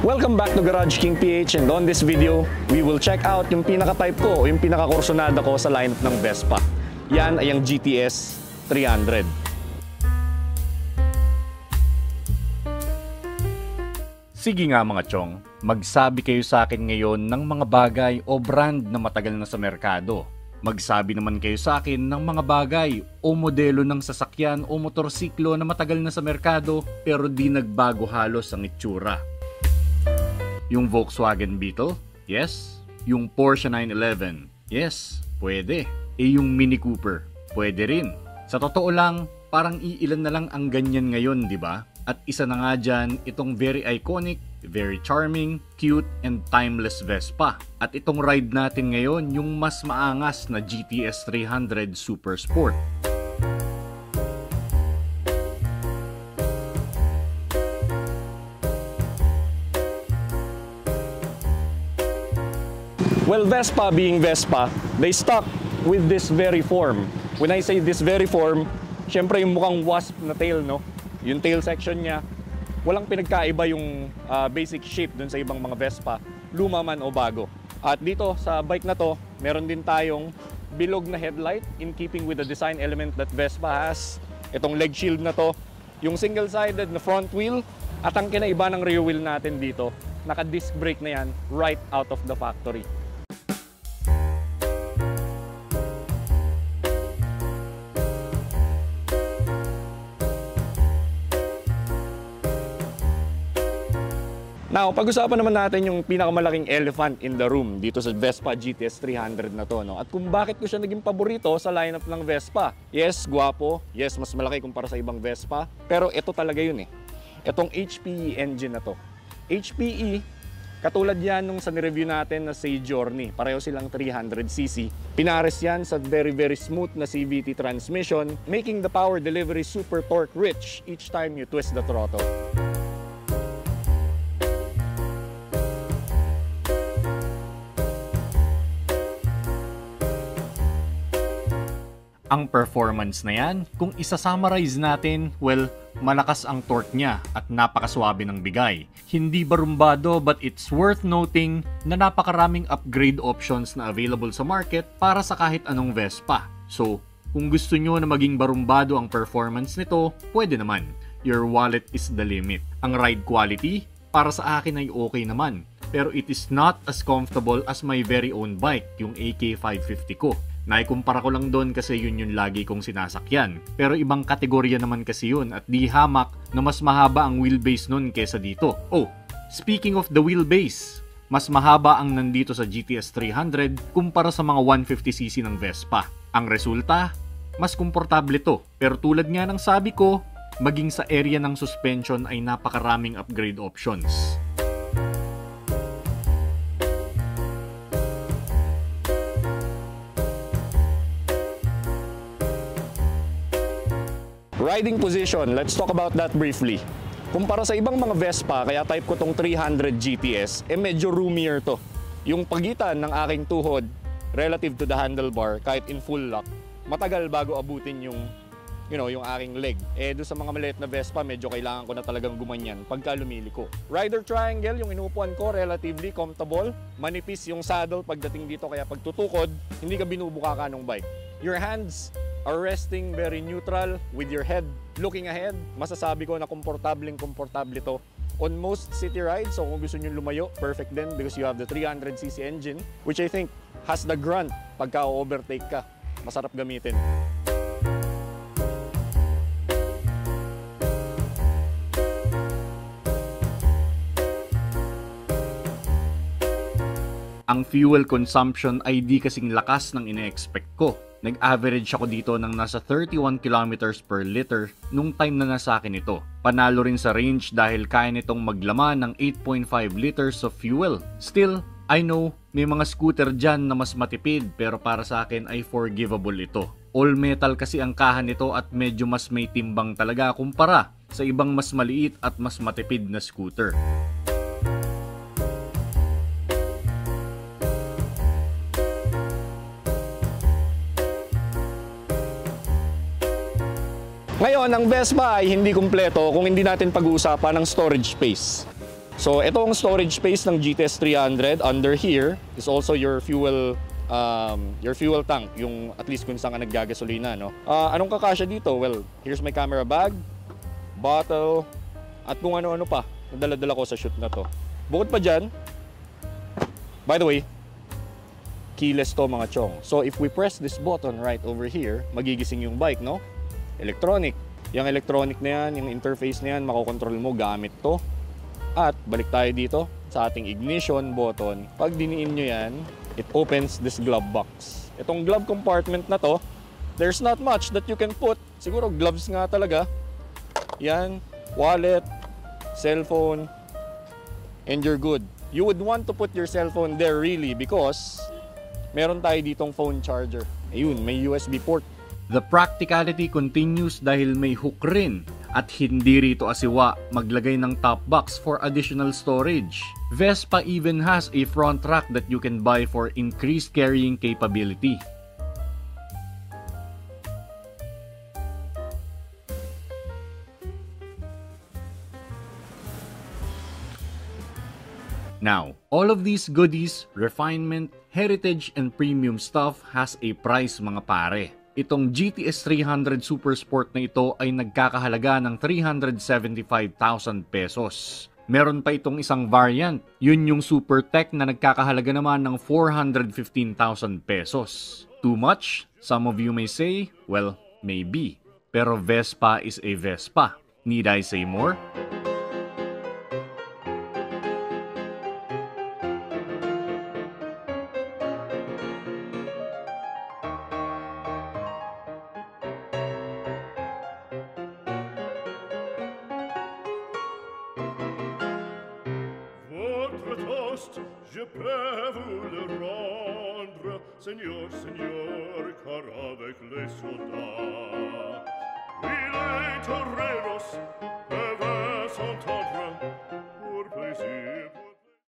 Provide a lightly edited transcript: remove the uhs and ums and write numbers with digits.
Welcome back to Garage King PH, and on this video, we will check out yung pinaka-type ko o yung pinaka-kursonada ko sa lineup ng Vespa. Yan ay ang GTS 300. Sige nga mga chong, magsabi kayo sa akin ngayon ng mga bagay o brand na matagal na sa merkado. Magsabi naman kayo sa akin ng mga bagay o modelo ng sasakyan o motorsiklo na matagal na sa merkado pero di nagbago halos ang itsura. Yung Volkswagen Beetle? Yes. Yung Porsche 911? Yes, pwede. Yung Mini Cooper? Pwede rin. Sa totoo lang, parang iilan na lang ang ganyan ngayon, di ba? At isa na nga dyan, itong very iconic, very charming, cute, and timeless Vespa. At itong ride natin ngayon, yung mas maangas na GTS 300 Super Sport. Well, Vespa being Vespa, they stuck with this very form. When I say this very form, syempre yung mukhang wasp na tail, no? Yung tail section niya, walang pinagkaiba yung basic shape dun sa ibang mga Vespa, luma man o bago. At dito sa bike na to, meron din tayong bilog na headlight in keeping with the design element that Vespa has. Itong leg shield na to, yung single-sided na front wheel, at ang kinaiba ng rear wheel natin dito, naka-disc brake na yan right out of the factory. Now, pag-usapan naman natin yung pinakamalaking elephant in the room dito sa Vespa GTS 300 na to, no? At kung bakit ko siya naging paborito sa lineup ng Vespa. Yes, gwapo. Yes, mas malaki kumpara sa ibang Vespa. Pero ito talaga yun eh. Itong HPE engine na to. HPE, katulad yan nung sa nireview natin na Say Journey. Pareho silang 300cc. Pinares yan sa very smooth na CVT transmission, making the power delivery super torque rich each time you twist the throttle. Ang performance na yan, kung isa-summarize natin, well, malakas ang torque niya at napakaswabe ng bigay. Hindi barumbado, but it's worth noting na napakaraming upgrade options na available sa market para sa kahit anong Vespa. So, kung gusto nyo na maging barumbado ang performance nito, pwede naman. Your wallet is the limit. Ang ride quality, para sa akin ay okay naman. Pero it is not as comfortable as my very own bike, yung AK550 ko. Naikumpara ko lang doon kasi yun yung lagi kong sinasakyan. Pero ibang kategorya naman kasi yun at di hamak na mas mahaba ang wheelbase nun kesa dito. Oh, speaking of the wheelbase, mas mahaba ang nandito sa GTS 300 kumpara sa mga 150cc ng Vespa. Ang resulta, mas komportable to. Pero tulad nga ng sabi ko, maging sa area ng suspension ay napakaraming upgrade options. Riding position, let's talk about that briefly. Kumpara sa ibang mga Vespa, kaya type ko tong 300 GTS, medyo roomier to. Yung pagitan ng aking tuhod relative to the handlebar, kahit in full lock, matagal bago abutin yung, yung aking leg. Doon sa mga maliit na Vespa, medyo kailangan ko na talagang gumanyan pagka lumiliko. Rider triangle, yung inuupuan ko, relatively comfortable. Manipis yung saddle pagdating dito, kaya pag tutukod, hindi ka binubuka ka ng bike. Your hands are resting very neutral with your head looking ahead. Masasabi ko na komportable to on most city rides. So kung gusto nyo lumayo, perfect din because you have the 300cc engine, which I think has the grunt pagka overtake ka. Masarap gamitin. Ang fuel consumption ay di kasing lakas ng ine-expect ko. Nag-average ako dito ng nasa 31 kilometers per liter nung time na nasa akin ito. Panalo rin sa range dahil kaya nitong maglaman ng 8.5 liters of fuel. Still, I know may mga scooter dyan na mas matipid pero para sa akin ay forgivable ito. All metal kasi ang kahan nito at medyo mas may timbang talaga kumpara sa ibang mas maliit at mas matipid na scooter. Ngayon, ang Vespa ay hindi kumpleto kung hindi natin pag-uusapan ng storage space. So ito ang storage space ng GTS 300. Under here is also your fuel tank, yung at least kung saan ka naggagasolina, no? Anong kakasya dito? Well, here's my camera bag, bottle, at kung ano-ano pa. Nadala-dala ko sa shoot na to. Bukod pa dyan, by the way, keyless to mga chong. So if we press this button right over here, magigising yung bike, no? Electronic. Yung electronic na yan, yung interface na yan, makokontrol mo gamit to. At balik tayo dito sa ating ignition button. Pag diniin nyo yan, it opens this glove box. Itong glove compartment na to, there's not much that you can put. Siguro gloves nga talaga. Yan, wallet, cellphone, and you're good. You would want to put your cellphone there really because meron tayo ditong phone charger. Ayun, may USB port. The practicality continues dahil may hook rin at hindi rito asiwa maglagay ng top box for additional storage. Vespa even has a front rack that you can buy for increased carrying capability. Now, all of these goodies, refinement, heritage, and premium stuff has a price mga pare. Itong GTS 300 Super Sport na ito ay nagkakahalaga ng 375,000 pesos. Meron pa itong isang variant, yun yung Super Tech na nagkakahalaga naman ng 415,000 pesos. Too much? Some of you may say, well, maybe. Pero Vespa is a Vespa. Need I say more? Je peux vous le rendre, Seigneur, Seigneur, car avec les soldats